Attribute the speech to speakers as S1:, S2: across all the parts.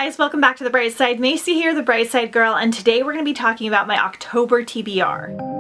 S1: guys, welcome back to The Bright Side. Macy here, the Bright Side Girl, and today we're going to be talking about my October TBR.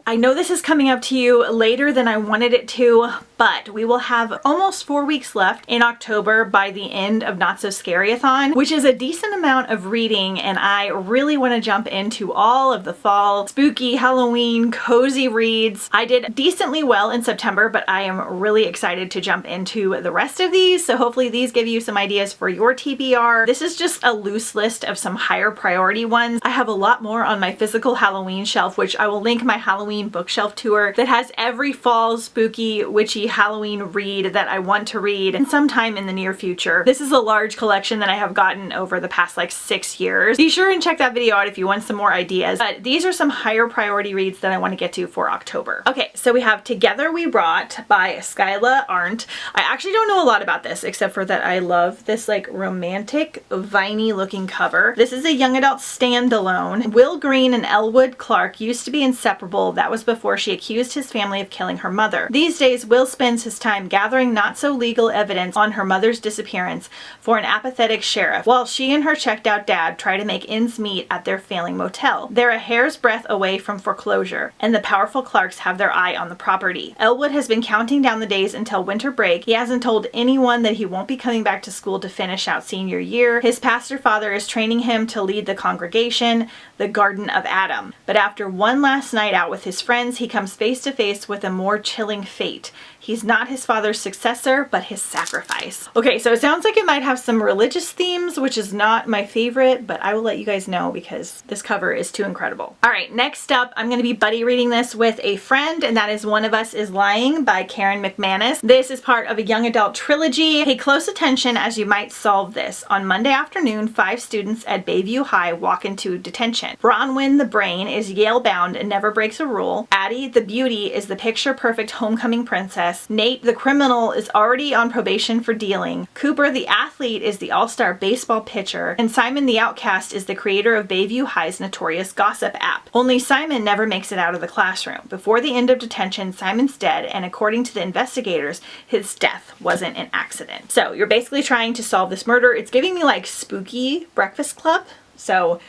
S1: I know this is coming up to you later than I wanted it to, but we will have almost 4 weeks left in October by the end of Not So Scary-a-thon, which is a decent amount of reading, and I really want to jump into all of the fall, spooky, Halloween, cozy reads. I did decently well in September, but I am really excited to jump into the rest of these, so hopefully these give you some ideas for your TBR. This is just a loose list of some higher priority ones. I have a lot more on my physical Halloween shelf, which I will link my Halloween bookshelf tour that has every fall, spooky, witchy Halloween read that I want to read in sometime in the near future. This is a large collection that I have gotten over the past like 6 years. Be sure and check that video out if you want some more ideas, but these are some higher priority reads that I want to get to for October. Okay, so we have Together We Brought by Skyla Arndt. I actually don't know a lot about this except for that I love this like romantic, viney looking cover. This is a young adult standalone. Will Green and Elwood Clark used to be inseparable. That was before she accused his family of killing her mother. These days, Will spends his time gathering not so legal evidence on her mother's disappearance for an apathetic sheriff, while she and her checked out dad try to make ends meet at their failing motel. They're a hair's breadth away from foreclosure, and the powerful Clarks have their eye on the property. Elwood has been counting down the days until winter break. He hasn't told anyone that he won't be coming back to school to finish out senior year. His pastor father is training him to lead the congregation, the Garden of Adam. But after one last night out with his friends, he comes face to face with a more chilling fate. He's not his father's successor, but his sacrifice. Okay, so it sounds like it might have some religious themes, which is not my favorite, but I will let you guys know because this cover is too incredible. All right, next up, I'm gonna be buddy reading this with a friend, and that is One of Us is Lying by Karen McManus. This is part of a young adult trilogy. Pay close attention as you might solve this. On Monday afternoon, 5 students at Bayview High walk into detention. Bronwyn, the brain, is Yale bound and never breaks a rule. Addie, the beauty, is the picture-perfect homecoming princess. Nate, the criminal, is already on probation for dealing. Cooper, the athlete, is the all-star baseball pitcher. And Simon, the outcast, is the creator of Bayview High's notorious gossip app. Only Simon never makes it out of the classroom. Before the end of detention, Simon's dead, and according to the investigators, his death wasn't an accident. So you're basically trying to solve this murder. It's giving me like spooky Breakfast Club. So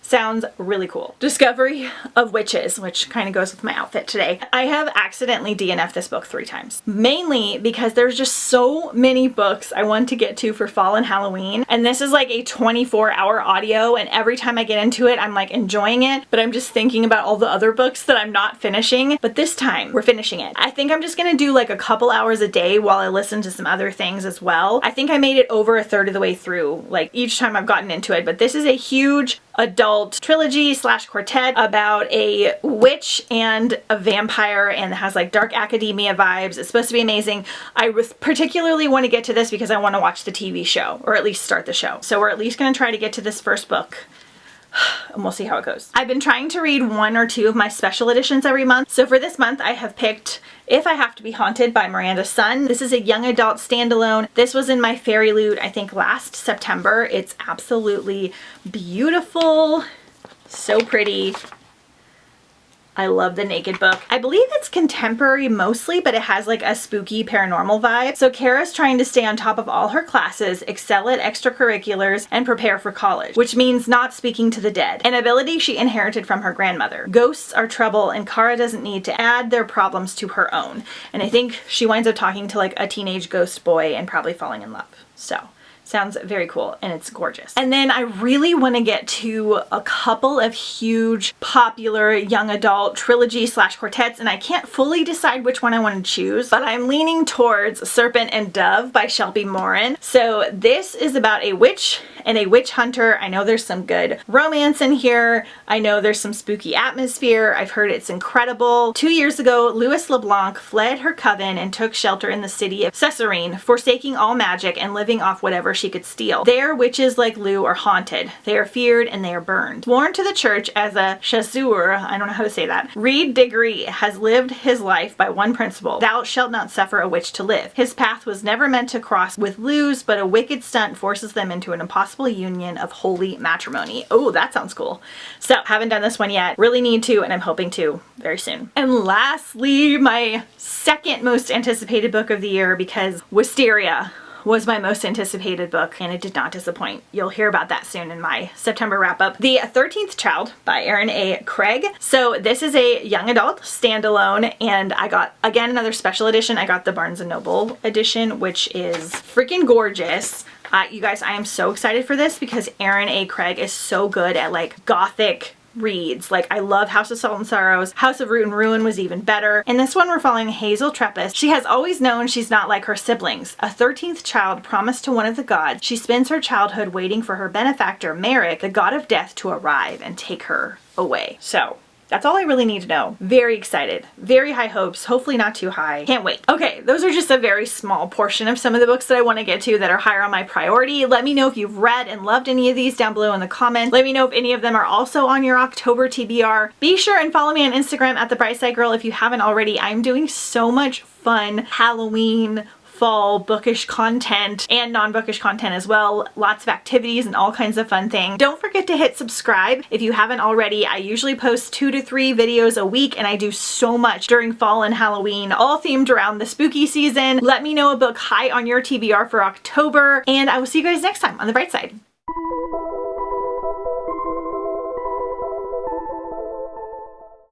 S1: sounds really cool. Discovery of Witches, which kind of goes with my outfit today. I have accidentally DNF'd this book 3 times. Mainly because there's just so many books I want to get to for fall and Halloween. And this is like a 24-hour audio, and every time I get into it, I'm like enjoying it, but I'm just thinking about all the other books that I'm not finishing. But this time, we're finishing it. I think I'm just gonna do like a couple hours a day while I listen to some other things as well. I think I made it over a third of the way through, like each time I've gotten into it, but this is a huge adult trilogy / quartet about a witch and a vampire, and it has like dark academia vibes. It's supposed to be amazing. I particularly want to get to this because I want to watch the TV show, or at least start the show. So we're at least going to try to get to this first book, and we'll see how it goes. I've been trying to read 1 or 2 of my special editions every month. So for this month, I have picked If I Have to Be Haunted by Mirandas Son. This is a young adult standalone. This was in my Fairy Loot, I think last September. It's absolutely beautiful, so pretty. I love the naked book. I believe it's contemporary mostly, but it has like a spooky paranormal vibe. So Kara's trying to stay on top of all her classes, excel at extracurriculars, and prepare for college, which means not speaking to the dead, an ability she inherited from her grandmother. Ghosts are trouble, and Kara doesn't need to add their problems to her own. And I think she winds up talking to like a teenage ghost boy and probably falling in love. So sounds very cool, and it's gorgeous. And then I really want to get to a couple of huge popular young adult trilogy / quartets, and I can't fully decide which one I want to choose, but I'm leaning towards Serpent and Dove by Shelby Moren. So this is about a witch and a witch hunter. I know there's some good romance in here. I know there's some spooky atmosphere. I've heard it's incredible. 2 years ago, Louis LeBlanc fled her coven and took shelter in the city of Cesarine, forsaking all magic and living off whatever she could steal. There, witches like Lou are haunted. They are feared and they are burned. Sworn to the church as a chasseur, I don't know how to say that, Reed Diggory has lived his life by one principle: thou shalt not suffer a witch to live. His path was never meant to cross with Lou's, but a wicked stunt forces them into an impossible union of holy matrimony. Oh, that sounds cool. So, haven't done this one yet. Really need to, and I'm hoping to very soon. And lastly, my second most anticipated book of the year, because Wisteria was my most anticipated book, and it did not disappoint. You'll hear about that soon in my September wrap up. The 13th Child by Erin A. Craig. So this is a young adult standalone, and I got, again, another special edition. I got the Barnes & Noble edition, which is freaking gorgeous. You guys, I am so excited for this because Erin A. Craig is so good at like Gothic reads. Like, I love House of Salt and Sorrows. House of Root and Ruin was even better. In this one, we're following Hazel Trepis. She has always known she's not like her siblings. A 13th child promised to one of the gods. She spends her childhood waiting for her benefactor, Merrick, the god of death, to arrive and take her away. So that's all I really need to know. Very excited. Very high hopes. Hopefully not too high. Can't wait. Okay, those are just a very small portion of some of the books that I want to get to that are higher on my priority. Let me know if you've read and loved any of these down below in the comments. Let me know if any of them are also on your October TBR. Be sure and follow me on Instagram at The Bright Side Girl if you haven't already. I'm doing so much fun Halloween, fall bookish content and non-bookish content as well. Lots of activities and all kinds of fun things. Don't forget to hit subscribe if you haven't already. I usually post 2 to 3 videos a week, and I do so much during fall and Halloween, all themed around the spooky season. Let me know a book high on your TBR for October, and I will see you guys next time on The Bright Side.